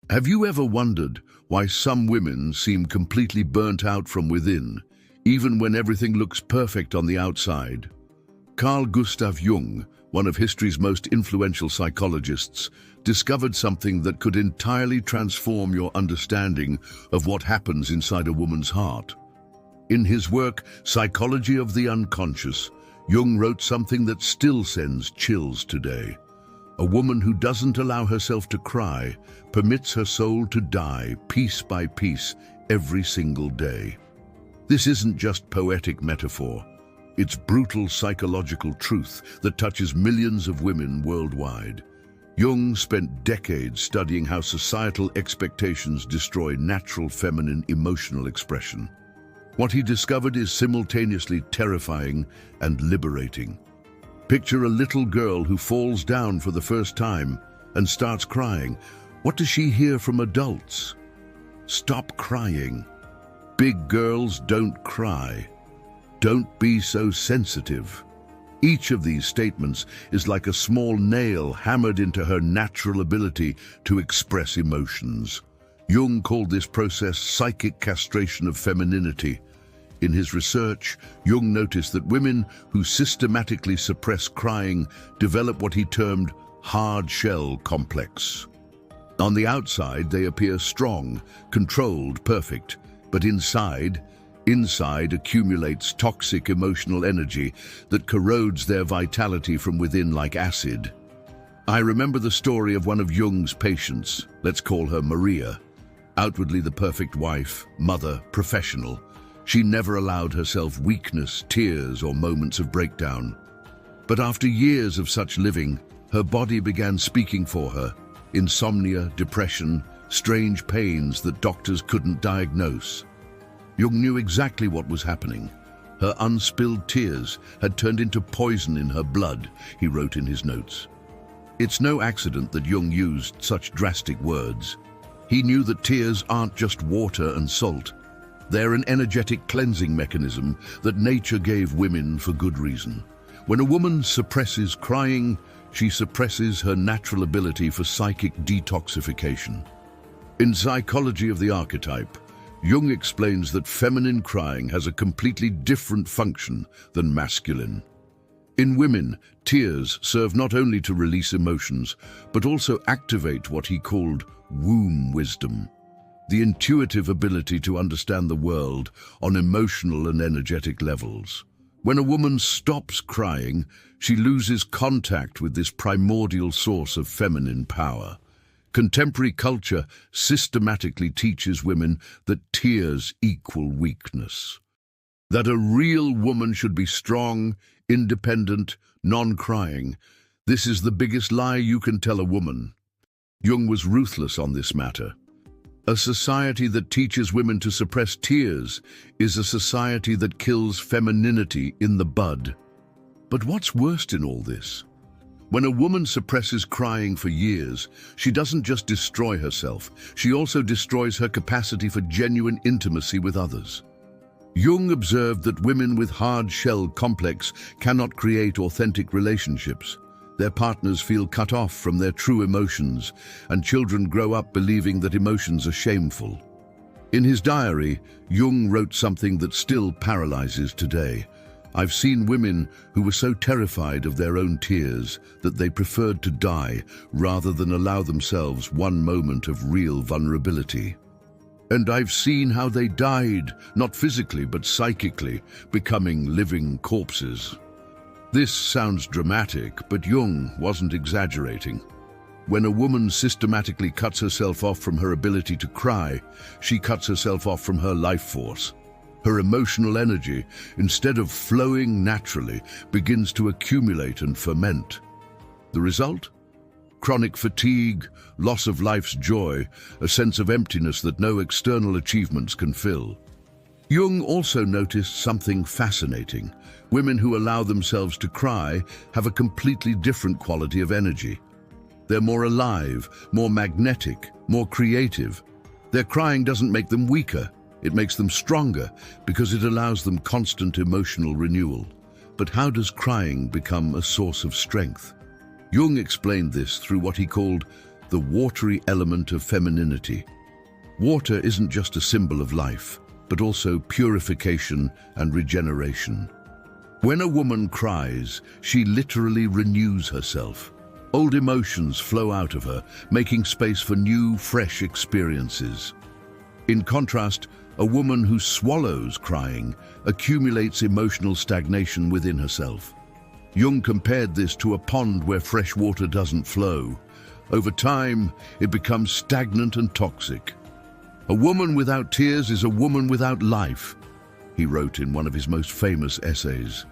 Have you ever wondered why some women seem completely burnt out from within, even when everything looks perfect on the outside? Carl Gustav Jung, one of history's most influential psychologists, discovered something that could entirely transform your understanding of what happens inside a woman's heart. In his work, Psychology of the Unconscious, Jung wrote something that still sends chills today. A woman who doesn't allow herself to cry permits her soul to die piece by piece every single day. This isn't just poetic metaphor. It's brutal psychological truth that touches millions of women worldwide. Jung spent decades studying how societal expectations destroy natural feminine emotional expression. What he discovered is simultaneously terrifying and liberating. Picture a little girl who falls down for the first time and starts crying. What does she hear from adults? Stop crying. Big girls don't cry. Don't be so sensitive. Each of these statements is like a small nail hammered into her natural ability to express emotions. Jung called this process psychic castration of femininity. In his research, Jung noticed that women who systematically suppress crying develop what he termed hard shell complex. On the outside, they appear strong, controlled, perfect, but inside accumulates toxic emotional energy that corrodes their vitality from within like acid. I remember the story of one of Jung's patients, let's call her Maria. Outwardly the perfect wife, mother, professional, she never allowed herself weakness, tears, or moments of breakdown. But after years of such living, her body began speaking for her. Insomnia, depression, strange pains that doctors couldn't diagnose. Jung knew exactly what was happening. Her unspilled tears had turned into poison in her blood, he wrote in his notes. It's no accident that Jung used such drastic words. He knew that tears aren't just water and salt. They're an energetic cleansing mechanism that nature gave women for good reason. When a woman suppresses crying, she suppresses her natural ability for psychic detoxification. In Psychology of the Archetype, Jung explains that feminine crying has a completely different function than masculine. In women, tears serve not only to release emotions, but also activate what he called womb wisdom, the intuitive ability to understand the world on emotional and energetic levels. When a woman stops crying, she loses contact with this primordial source of feminine power. Contemporary culture systematically teaches women that tears equal weakness, that a real woman should be strong, independent, non-crying. This is the biggest lie you can tell a woman. Jung was ruthless on this matter. A society that teaches women to suppress tears is a society that kills femininity in the bud. But what's worst in all this? When a woman suppresses crying for years, she doesn't just destroy herself, she also destroys her capacity for genuine intimacy with others. Jung observed that women with hard shell complex cannot create authentic relationships. Their partners feel cut off from their true emotions, and children grow up believing that emotions are shameful. In his diary, Jung wrote something that still paralyzes today. I've seen women who were so terrified of their own tears that they preferred to die rather than allow themselves one moment of real vulnerability. And I've seen how they died, not physically but psychically, becoming living corpses. This sounds dramatic, but Jung wasn't exaggerating. When a woman systematically cuts herself off from her ability to cry, she cuts herself off from her life force. Her emotional energy, instead of flowing naturally, begins to accumulate and ferment. The result? Chronic fatigue, loss of life's joy, a sense of emptiness that no external achievements can fill. Jung also noticed something fascinating. Women who allow themselves to cry have a completely different quality of energy. They're more alive, more magnetic, more creative. Their crying doesn't make them weaker, it makes them stronger because it allows them constant emotional renewal. But how does crying become a source of strength? Jung explained this through what he called the watery element of femininity. Water isn't just a symbol of life, but also purification and regeneration. When a woman cries, she literally renews herself. Old emotions flow out of her, making space for new, fresh experiences. In contrast, a woman who swallows crying accumulates emotional stagnation within herself. Jung compared this to a pond where fresh water doesn't flow. Over time, it becomes stagnant and toxic. "A woman without tears is a woman without life," he wrote in one of his most famous essays.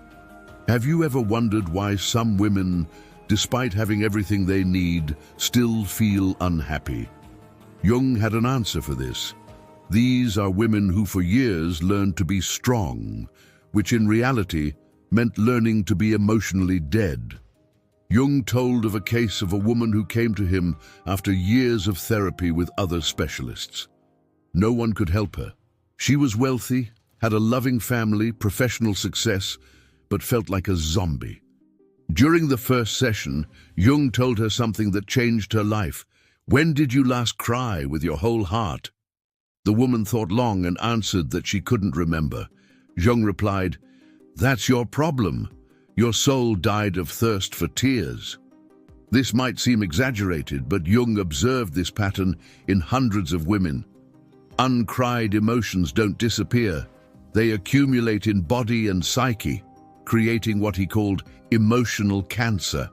Have you ever wondered why some women, despite having everything they need, still feel unhappy? Jung had an answer for this. These are women who for years learned to be strong, which in reality meant learning to be emotionally dead. Jung told of a case of a woman who came to him after years of therapy with other specialists. No one could help her. She was wealthy, had a loving family, professional success, but felt like a zombie. During the first session, Jung told her something that changed her life. "When did you last cry with your whole heart?" The woman thought long and answered that she couldn't remember. Jung replied, "That's your problem. Your soul died of thirst for tears." This might seem exaggerated, but Jung observed this pattern in hundreds of women. Uncried emotions don't disappear. They accumulate in body and psyche, creating what he called emotional cancer.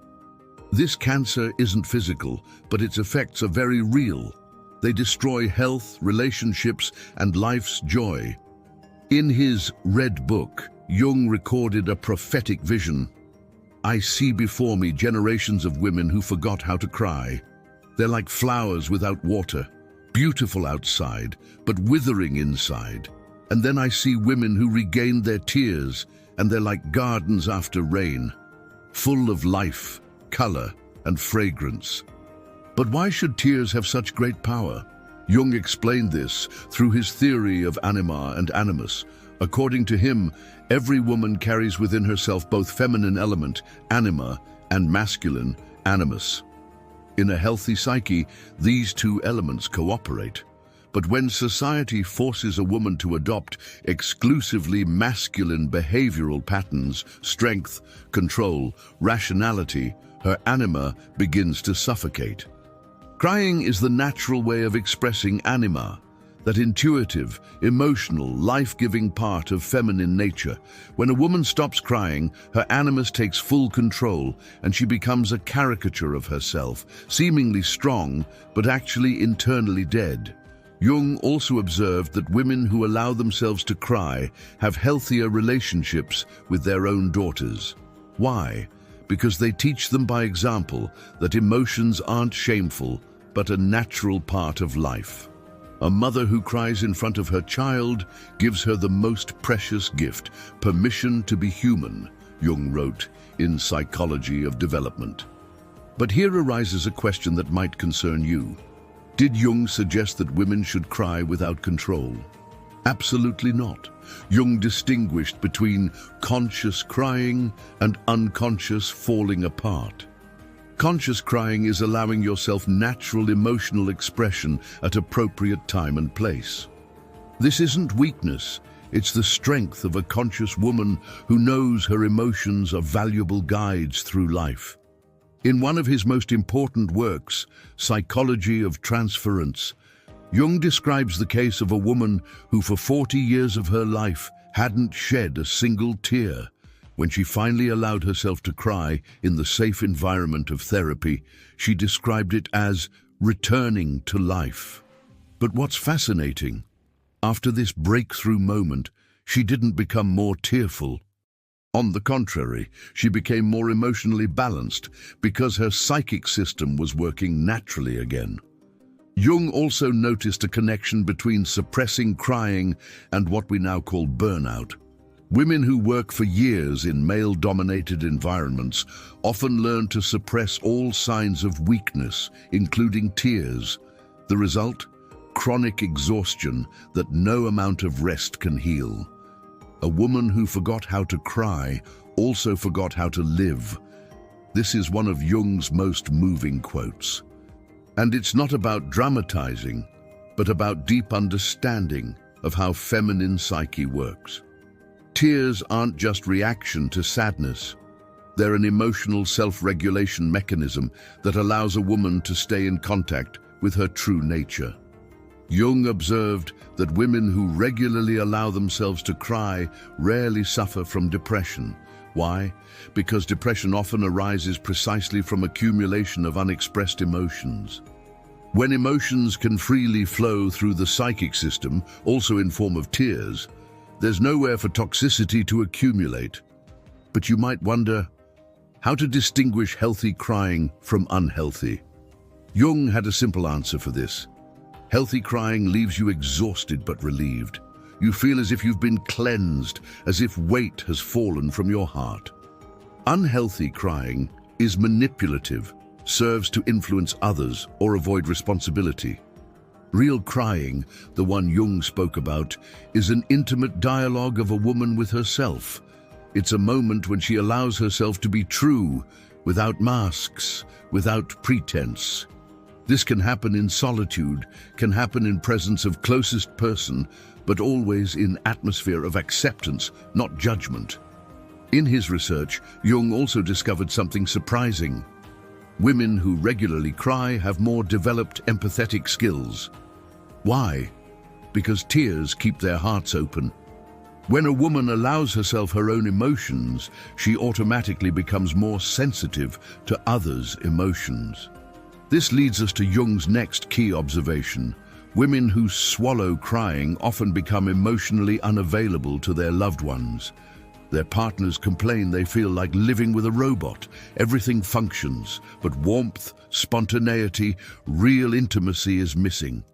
This cancer isn't physical, but its effects are very real. They destroy health, relationships, and life's joy. In his Red Book, Jung recorded a prophetic vision. "I see before me generations of women who forgot how to cry. They're like flowers without water, beautiful outside, but withering inside. And then I see women who regained their tears, and they're like gardens after rain, full of life, color, and fragrance." But why should tears have such great power? Jung explained this through his theory of anima and animus. According to him, every woman carries within herself both feminine element, anima, and masculine, animus. In a healthy psyche, these two elements cooperate. But when society forces a woman to adopt exclusively masculine behavioral patterns, strength, control, rationality, her anima begins to suffocate. Crying is the natural way of expressing anima, that intuitive, emotional, life-giving part of feminine nature. When a woman stops crying, her animus takes full control, and she becomes a caricature of herself, seemingly strong, but actually internally dead. Jung also observed that women who allow themselves to cry have healthier relationships with their own daughters. Why? Because they teach them by example that emotions aren't shameful, but a natural part of life. A mother who cries in front of her child gives her the most precious gift, permission to be human, Jung wrote in Psychology of Development. But here arises a question that might concern you. Did Jung suggest that women should cry without control? Absolutely not. Jung distinguished between conscious crying and unconscious falling apart. Conscious crying is allowing yourself natural emotional expression at appropriate time and place. This isn't weakness, it's the strength of a conscious woman who knows her emotions are valuable guides through life. In one of his most important works, Psychology of Transference, Jung describes the case of a woman who for 40 years of her life hadn't shed a single tear. When she finally allowed herself to cry in the safe environment of therapy, she described it as returning to life. But what's fascinating, after this breakthrough moment, she didn't become more tearful. On the contrary, she became more emotionally balanced because her psychic system was working naturally again. Jung also noticed a connection between suppressing crying and what we now call burnout. Women who work for years in male-dominated environments often learn to suppress all signs of weakness, including tears. The result? Chronic exhaustion that no amount of rest can heal. A woman who forgot how to cry also forgot how to live. This is one of Jung's most moving quotes. And it's not about dramatizing, but about deep understanding of how feminine psyche works. Tears aren't just reaction to sadness. They're an emotional self-regulation mechanism that allows a woman to stay in contact with her true nature. Jung observed that women who regularly allow themselves to cry rarely suffer from depression. Why? Because depression often arises precisely from accumulation of unexpressed emotions. When emotions can freely flow through the psychic system, also in form of tears, there's nowhere for toxicity to accumulate. But you might wonder how to distinguish healthy crying from unhealthy. Jung had a simple answer for this. Healthy crying leaves you exhausted but relieved. You feel as if you've been cleansed, as if weight has fallen from your heart. Unhealthy crying is manipulative, serves to influence others or avoid responsibility. Real crying, the one Jung spoke about, is an intimate dialogue of a woman with herself. It's a moment when she allows herself to be true, without masks, without pretense. This can happen in solitude, can happen in presence of closest person, but always in atmosphere of acceptance, not judgment. In his research, Jung also discovered something surprising. Women who regularly cry have more developed empathetic skills. Why? Because tears keep their hearts open. When a woman allows herself her own emotions, she automatically becomes more sensitive to others' emotions. This leads us to Jung's next key observation. Women who swallow crying often become emotionally unavailable to their loved ones. Their partners complain they feel like living with a robot. Everything functions, but warmth, spontaneity, real intimacy is missing.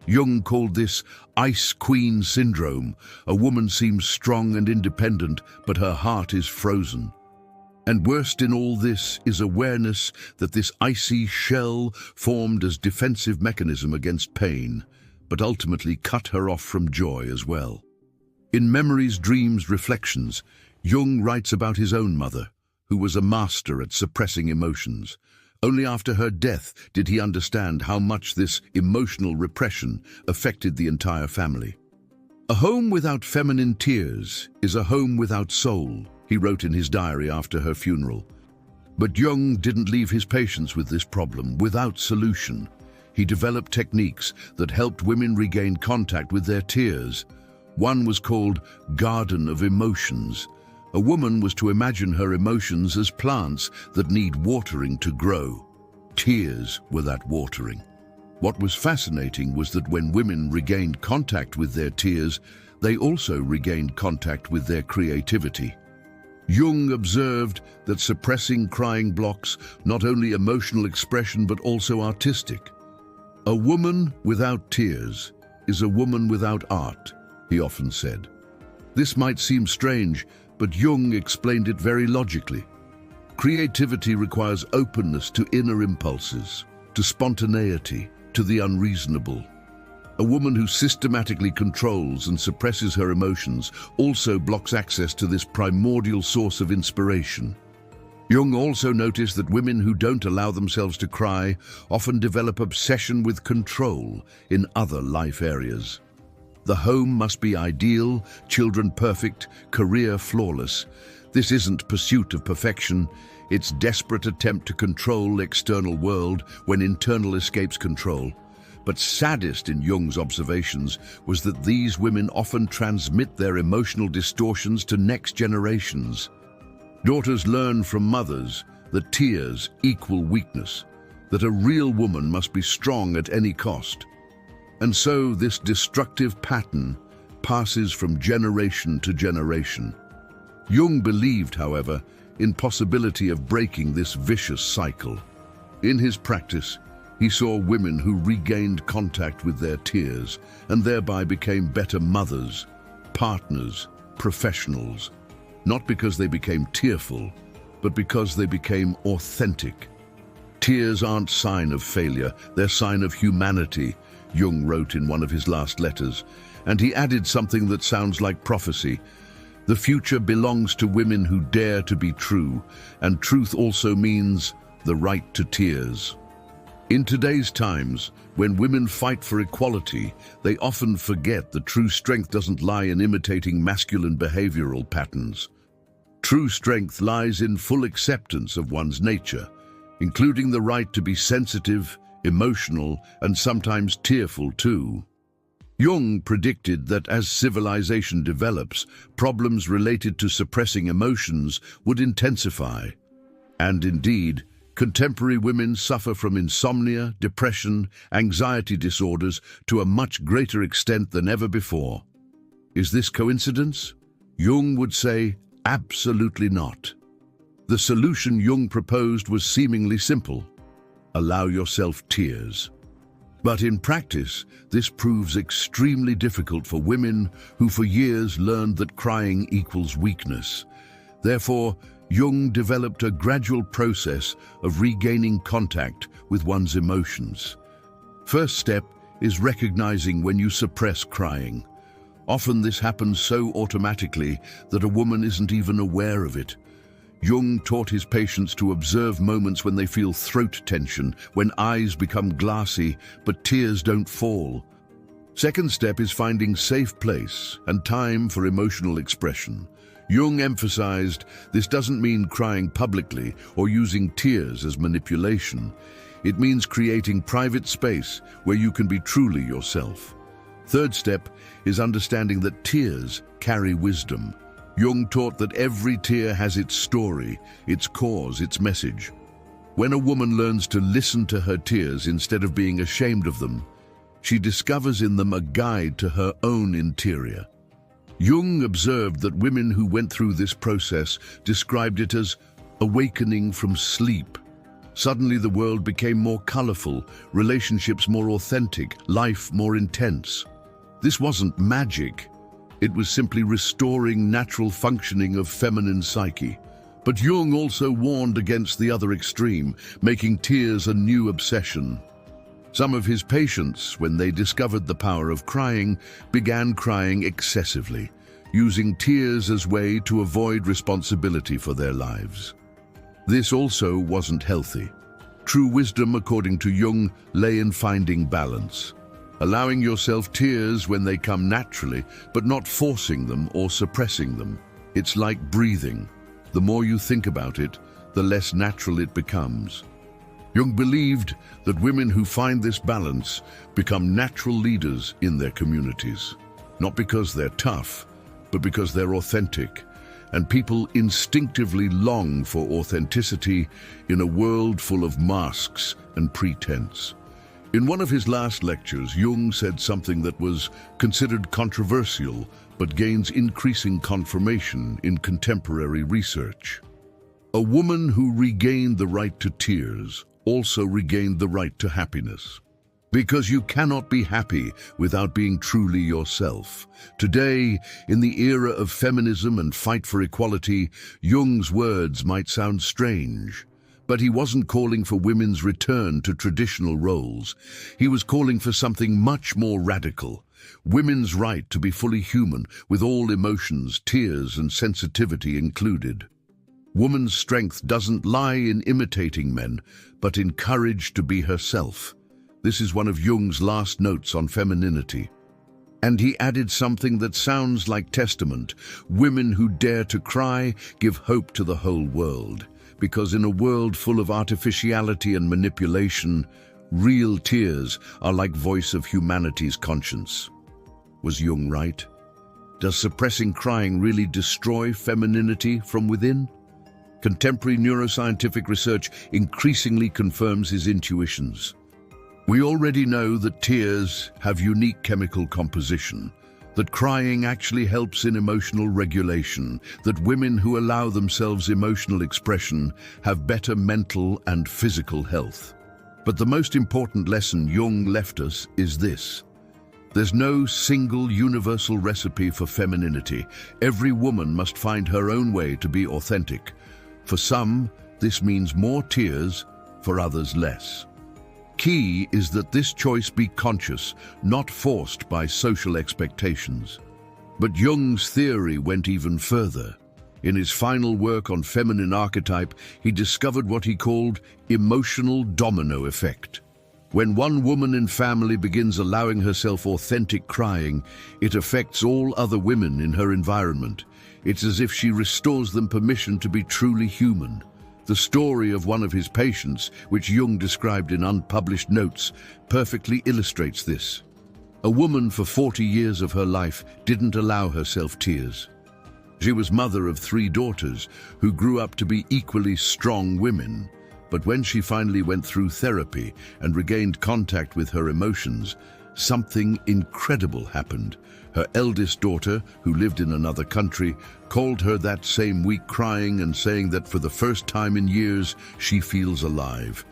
Jung called this Ice Queen syndrome. A woman seems strong and independent, but her heart is frozen. And worst in all this is awareness that this icy shell formed as defensive mechanism against pain, but ultimately cut her off from joy as well. In Memories, Dreams, Reflections, Jung writes about his own mother, who was a master at suppressing emotions. Only after her death did he understand how much this emotional repression affected the entire family. A home without feminine tears is a home without soul, he wrote in his diary after her funeral. But Jung didn't leave his patients with this problem without solution. He developed techniques that helped women regain contact with their tears. One was called Garden of Emotions. A woman was to imagine her emotions as plants that need watering to grow. Tears were that watering. What was fascinating was that when women regained contact with their tears, they also regained contact with their creativity. Jung observed that suppressing crying blocks not only emotional expression but also artistic. A woman without tears is a woman without art, he often said. This might seem strange, but Jung explained it very logically. Creativity requires openness to inner impulses, to spontaneity, to the unreasonable. A woman who systematically controls and suppresses her emotions also blocks access to this primordial source of inspiration. Jung also noticed that women who don't allow themselves to cry often develop obsession with control in other life areas. The home must be ideal, children perfect, career flawless. This isn't pursuit of perfection, it's desperate attempt to control external world when internal escapes control. But saddest in Jung's observations was that these women often transmit their emotional distortions to next generations. Daughters learn from mothers that tears equal weakness, that a real woman must be strong at any cost. And so this destructive pattern passes from generation to generation. Jung believed, however, in possibility of breaking this vicious cycle. In his practice, he saw women who regained contact with their tears and thereby became better mothers, partners, professionals, not because they became tearful, but because they became authentic. Tears aren't sign of failure, they're sign of humanity, Jung wrote in one of his last letters, and he added something that sounds like prophecy. The future belongs to women who dare to be true, and truth also means the right to tears. In today's times, when women fight for equality, they often forget that true strength doesn't lie in imitating masculine behavioral patterns. True strength lies in full acceptance of one's nature, including the right to be sensitive, emotional, and sometimes tearful too. Jung predicted that as civilization develops, problems related to suppressing emotions would intensify. And indeed, contemporary women suffer from insomnia, depression, anxiety disorders to a much greater extent than ever before. Is this coincidence? Jung would say, absolutely not. The solution Jung proposed was seemingly simple. Allow yourself tears. But in practice, this proves extremely difficult for women who for years learned that crying equals weakness. Therefore, Jung developed a gradual process of regaining contact with one's emotions. First step is recognizing when you suppress crying. Often this happens so automatically that a woman isn't even aware of it. Jung taught his patients to observe moments when they feel throat tension, when eyes become glassy, but tears don't fall. Second step is finding safe place and time for emotional expression. Jung emphasized this doesn't mean crying publicly or using tears as manipulation. It means creating private space where you can be truly yourself. Third step is understanding that tears carry wisdom. Jung taught that every tear has its story, its cause, its message. When a woman learns to listen to her tears instead of being ashamed of them, she discovers in them a guide to her own interior. Jung observed that women who went through this process described it as awakening from sleep. Suddenly the world became more colorful, relationships more authentic, life more intense. This wasn't magic. It was simply restoring natural functioning of feminine psyche. But Jung also warned against the other extreme, making tears a new obsession. Some of his patients, when they discovered the power of crying, began crying excessively, using tears as a way to avoid responsibility for their lives. This also wasn't healthy. True wisdom, according to Jung, lay in finding balance. Allowing yourself tears when they come naturally, but not forcing them or suppressing them. It's like breathing. The more you think about it, the less natural it becomes. Jung believed that women who find this balance become natural leaders in their communities. Not because they're tough, but because they're authentic. And people instinctively long for authenticity in a world full of masks and pretense. In one of his last lectures, Jung said something that was considered controversial, but gains increasing confirmation in contemporary research. A woman who regained the right to tears also regained the right to happiness. Because you cannot be happy without being truly yourself. Today, in the era of feminism and fight for equality, Jung's words might sound strange. But he wasn't calling for women's return to traditional roles. He was calling for something much more radical. Women's right to be fully human, with all emotions, tears, and sensitivity included. Woman's strength doesn't lie in imitating men, but in courage to be herself. This is one of Jung's last notes on femininity. And he added something that sounds like testament. Women who dare to cry give hope to the whole world. Because in a world full of artificiality and manipulation, real tears are like voice of humanity's conscience. Was Jung right? Does suppressing crying really destroy femininity from within? Contemporary neuroscientific research increasingly confirms his intuitions. We already know that tears have unique chemical composition, that crying actually helps in emotional regulation, that women who allow themselves emotional expression have better mental and physical health. But the most important lesson Jung left us is this. There's no single universal recipe for femininity. Every woman must find her own way to be authentic. For some, this means more tears, for others less. Key is that this choice be conscious, not forced by social expectations. But Jung's theory went even further. In his final work on feminine archetype, he discovered what he called emotional domino effect. When one woman in family begins allowing herself authentic crying, it affects all other women in her environment. It's as if she restores them permission to be truly human. The story of one of his patients, which Jung described in unpublished notes, perfectly illustrates this. A woman for 40 years of her life didn't allow herself tears. She was mother of 3 daughters who grew up to be equally strong women. But when she finally went through therapy and regained contact with her emotions, something incredible happened. Her eldest daughter, who lived in another country, called her that same week crying and saying that for the first time in years, she feels alive.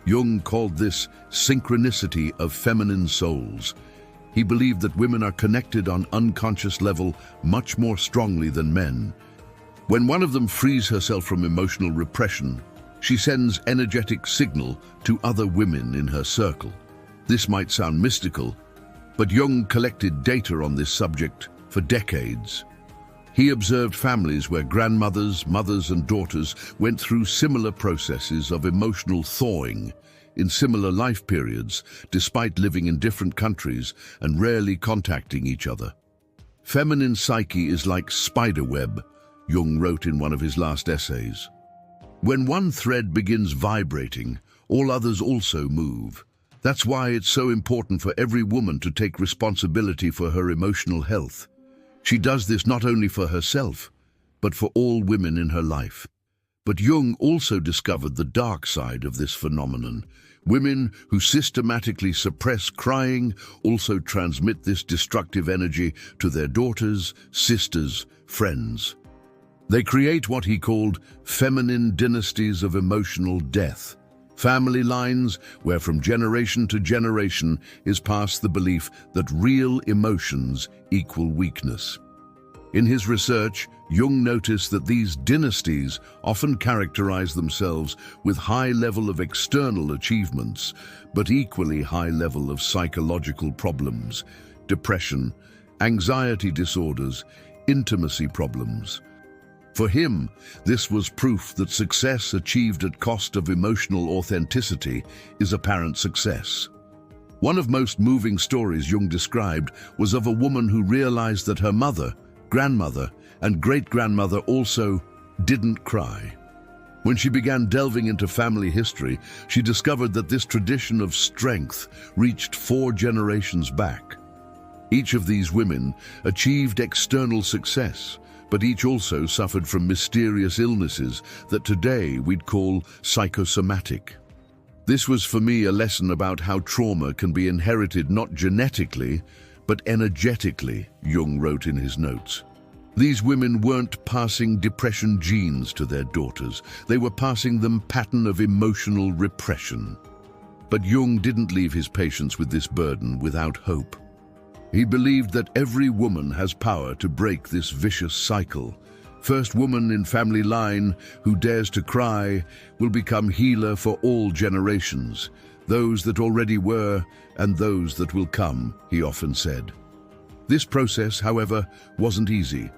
Jung called this synchronicity of feminine souls. He believed that women are connected on unconscious level much more strongly than men. When one of them frees herself from emotional repression, she sends energetic signal to other women in her circle. This might sound mystical, but Jung collected data on this subject for decades. He observed families where grandmothers, mothers, and daughters went through similar processes of emotional thawing in similar life periods, despite living in different countries and rarely contacting each other. Feminine psyche is like spider web, Jung wrote in one of his last essays. When one thread begins vibrating, all others also move. That's why it's so important for every woman to take responsibility for her emotional health. She does this not only for herself, but for all women in her life. But Jung also discovered the dark side of this phenomenon. Women who systematically suppress crying also transmit this destructive energy to their daughters, sisters, friends. They create what he called feminine dynasties of emotional death. Family lines where from generation to generation is passed the belief that real emotions equal weakness. In his research, Jung noticed that these dynasties often characterize themselves with high level of external achievements, but equally high level of psychological problems, depression, anxiety disorders, intimacy problems. For him, this was proof that success achieved at cost of emotional authenticity is apparent success. One of most moving stories Jung described was of a woman who realized that her mother, grandmother, and great-grandmother also didn't cry. When she began delving into family history, she discovered that this tradition of strength reached 4 generations back. Each of these women achieved external success, but each also suffered from mysterious illnesses that today we'd call psychosomatic. This was for me a lesson about how trauma can be inherited not genetically, but energetically, Jung wrote in his notes. These women weren't passing depression genes to their daughters, they were passing them pattern of emotional repression. But Jung didn't leave his patients with this burden without hope. He believed that every woman has power to break this vicious cycle. First woman in family line who dares to cry will become healer for all generations, those that already were and those that will come, he often said. This process, however, wasn't easy.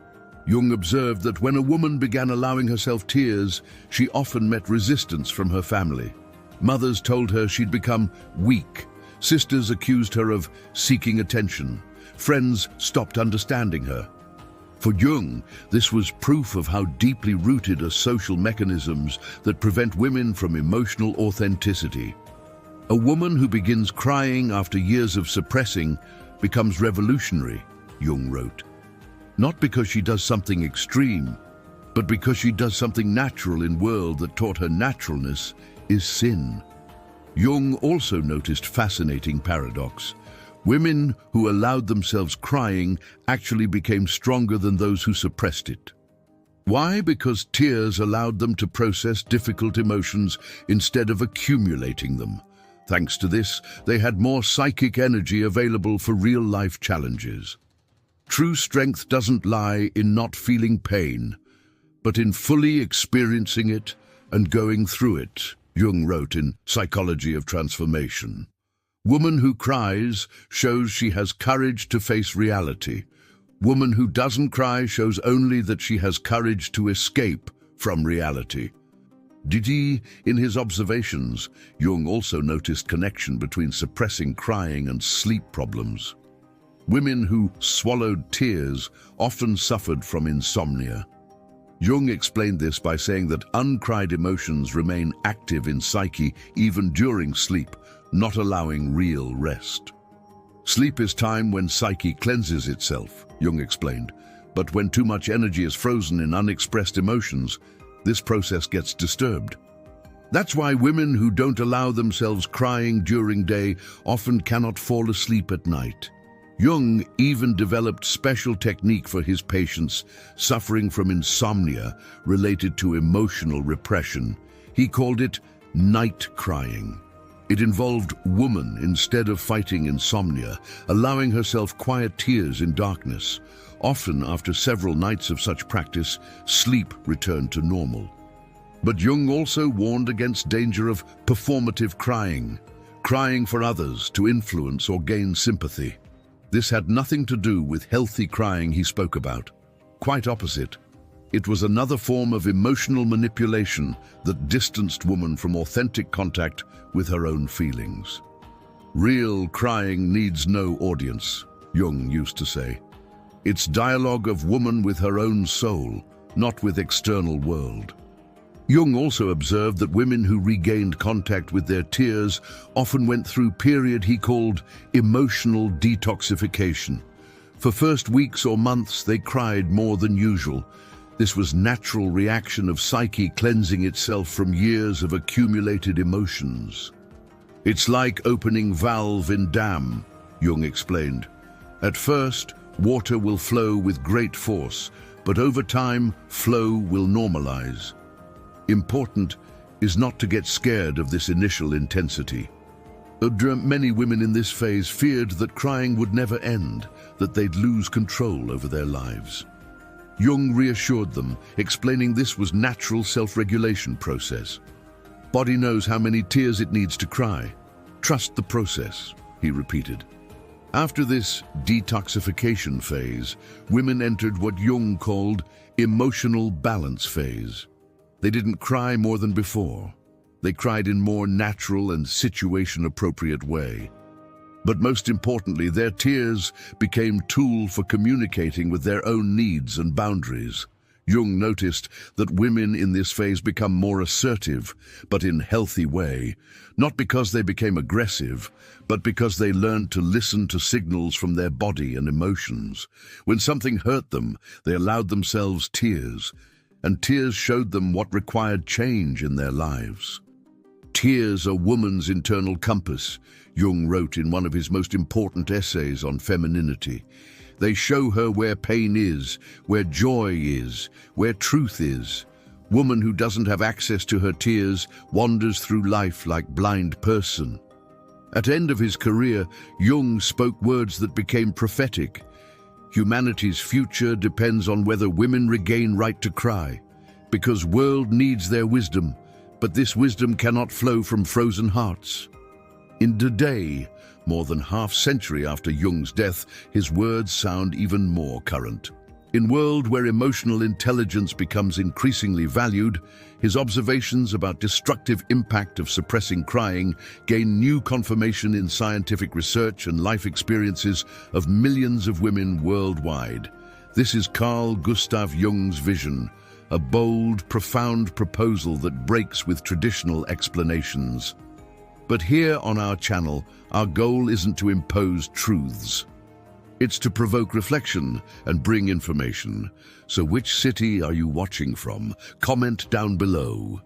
Jung observed that when a woman began allowing herself tears, she often met resistance from her family. Mothers told her she'd become weak. Sisters accused her of seeking attention. Friends stopped understanding her. For Jung, this was proof of how deeply rooted are social mechanisms that prevent women from emotional authenticity. A woman who begins crying after years of suppressing becomes revolutionary, Jung wrote. Not because she does something extreme, but because she does something natural in a world that taught her naturalness is sin. Jung also noticed fascinating paradox. Women who allowed themselves crying actually became stronger than those who suppressed it. Why? Because tears allowed them to process difficult emotions instead of accumulating them. Thanks to this, they had more psychic energy available for real-life challenges. True strength doesn't lie in not feeling pain, but in fully experiencing it and going through it, Jung wrote in Psychology of Transformation. Woman who cries shows she has courage to face reality. Woman who doesn't cry shows only that she has courage to escape from reality. In his observations, Jung also noticed connection between suppressing crying and sleep problems. Women who swallowed tears often suffered from insomnia. Jung explained this by saying that uncried emotions remain active in psyche even during sleep, not allowing real rest. Sleep is time when psyche cleanses itself, Jung explained, but when too much energy is frozen in unexpressed emotions, this process gets disturbed. That's why women who don't allow themselves crying during day often cannot fall asleep at night. Jung even developed special technique for his patients suffering from insomnia related to emotional repression. He called it night crying. It involved woman instead of fighting insomnia, allowing herself quiet tears in darkness. Often, after several nights of such practice, sleep returned to normal. But Jung also warned against danger of performative crying for others to influence or gain sympathy. This had nothing to do with healthy crying he spoke about. Quite opposite. It was another form of emotional manipulation that distanced woman from authentic contact with her own feelings. Real crying needs no audience, Jung used to say. It's dialogue of woman with her own soul, not with external world. Jung also observed that women who regained contact with their tears often went through a period he called emotional detoxification. For first weeks or months, they cried more than usual. This was natural reaction of psyche cleansing itself from years of accumulated emotions. It's like opening valve in dam, Jung explained. At first, water will flow with great force, but over time, flow will normalize. Important is not to get scared of this initial intensity. Many women in this phase feared that crying would never end, that they'd lose control over their lives. Jung reassured them, explaining this was natural self-regulation process. Body knows how many tears it needs to cry. Trust the process, he repeated. After this detoxification phase, women entered what Jung called emotional balance phase. They didn't cry more than before. They cried in more natural and situation-appropriate way. But most importantly, their tears became tool for communicating with their own needs and boundaries. Jung noticed that women in this phase become more assertive, but in a healthy way, not because they became aggressive, but because they learned to listen to signals from their body and emotions. When something hurt them, they allowed themselves tears, and tears showed them what required change in their lives. Tears are woman's internal compass, Jung wrote in one of his most important essays on femininity. They show her where pain is, where joy is, where truth is. Woman who doesn't have access to her tears wanders through life like blind person. At the end of his career, Jung spoke words that became prophetic. Humanity's future depends on whether women regain right to cry, because world needs their wisdom, but this wisdom cannot flow from frozen hearts. In today, more than half-century after Jung's death, his words sound even more current. In a world where emotional intelligence becomes increasingly valued, his observations about destructive impact of suppressing crying gain new confirmation in scientific research and life experiences of millions of women worldwide. This is Carl Gustav Jung's vision, a bold, profound proposal that breaks with traditional explanations. But here on our channel, our goal isn't to impose truths. It's to provoke reflection and bring information. So which city are you watching from? Comment down below.